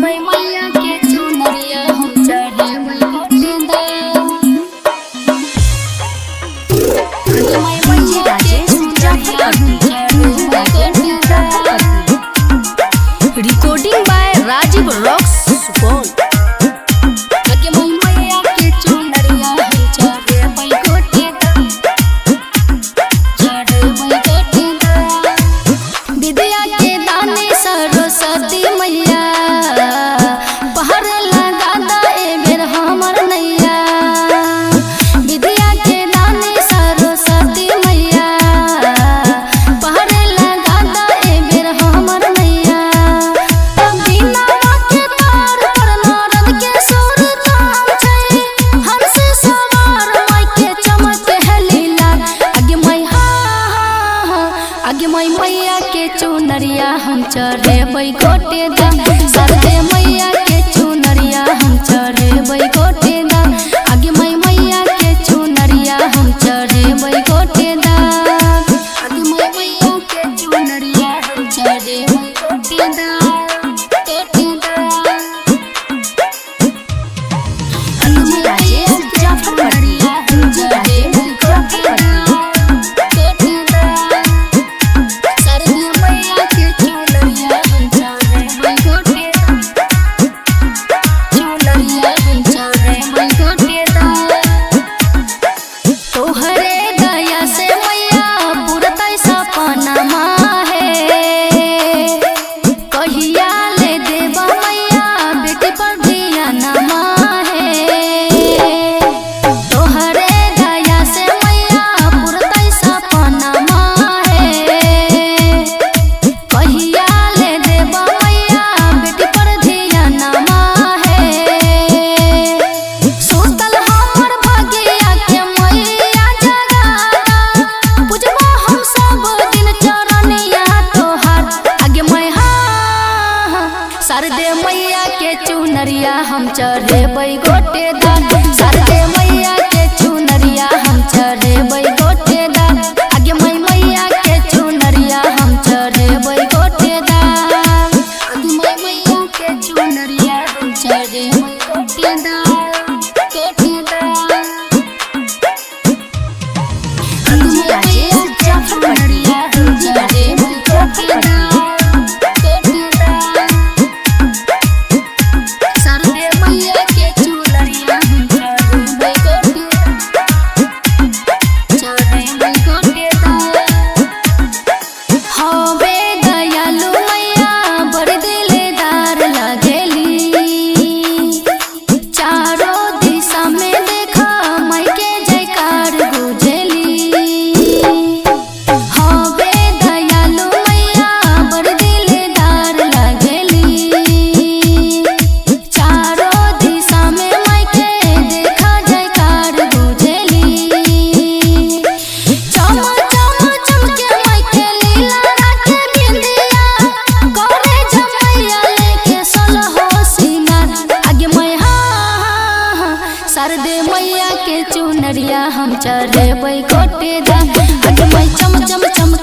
मैं मैया के चुनरिया हम चढ़े मैं गोटेदा। आगे मैं मैया के चुनरिया हम चढ़े मैं गोटेदा। Recording by Rajiv rocks Supaul. आगे मैं मैया के चुनरिया हम चढ़े मैं गोटेदा, चढ़े मैं गोटेदा। विद्या के दानी सरस्वती मैया पहर लगा दे बेर हमर नैया। विद्या के दानी सरस्वती मैया पहर लगा दे बेर हमर नैया। बिना के तार पर नारद के सुर ताम छै, हंस सवार माई के चमक है लीला। आगे मैं मैया के चुनरिया हम चढ़ेबै गोटेदा। सरदे मैया के चुनरिया हम चढ़ेबै गोटेदा। आगे मैं मैया के चुनरिया हम चढ़ेबै गोटेदा। आगे मैं मैया के चुनरिया हम चढ़ेबै गोटेदा, गोटेदा। आगे मैं मैया के चुनरिया हम चढ़ेबै गोटेदा, गोटेदा। सरदे मैया के चुनरिया हम चढ़ेबै गोटेदा, चुनरिया हम चढ़ेबै गोटेदा। तोहरे दया से मैया पुरतै सपनमा है, कहिया ले देबा मैया बेटी पर धियानमा है। तोहरे दया से मैया पुरतै सपनमा है, कहिया ले देबा मैया बेटी पर धियानमा है। सुतल हमर भागिया के मैया जगाता, पूजबा हम सब दिन चरनिया तोहार। आगे मैं सरदे मैया के चुनरिया हम चढ़ेबै गोटेदा। सरदे मैया के चुनरिया हम चढ़ेबै गोटेदा। आगे मैं मैया के चुनरिया हम चढ़ेबै गोटेदा। आगे मैं मैया के चुनरिया हम चढ़ेबै गोटेदा, गोटेदा। आगे मैं मैया के चुनरिया हम चढ़ेबै गोटेदा, गोटेदा। सरदे मैया के चुनरिया हम चढ़ेबै गोटेदा, चढ़ेबै गोटेदा। हवे दयालु मैया बड़ दिलदार लागेली, चारों दिशा में देखा माई के जयकार गुजेली। हवे दयालु मैया बड़ दिलदार लागेली, चारों दिशा में माई के देखा जयकार गुजेली। चम चम चमके माई के लीला राखे बिंदिया, करे जमैया लेके सोलहो सिंगार। आगे मैं सरदे मैया के चुनरिया हम चढ़ेबै गोटेदा। आगे मैं चम चम चमके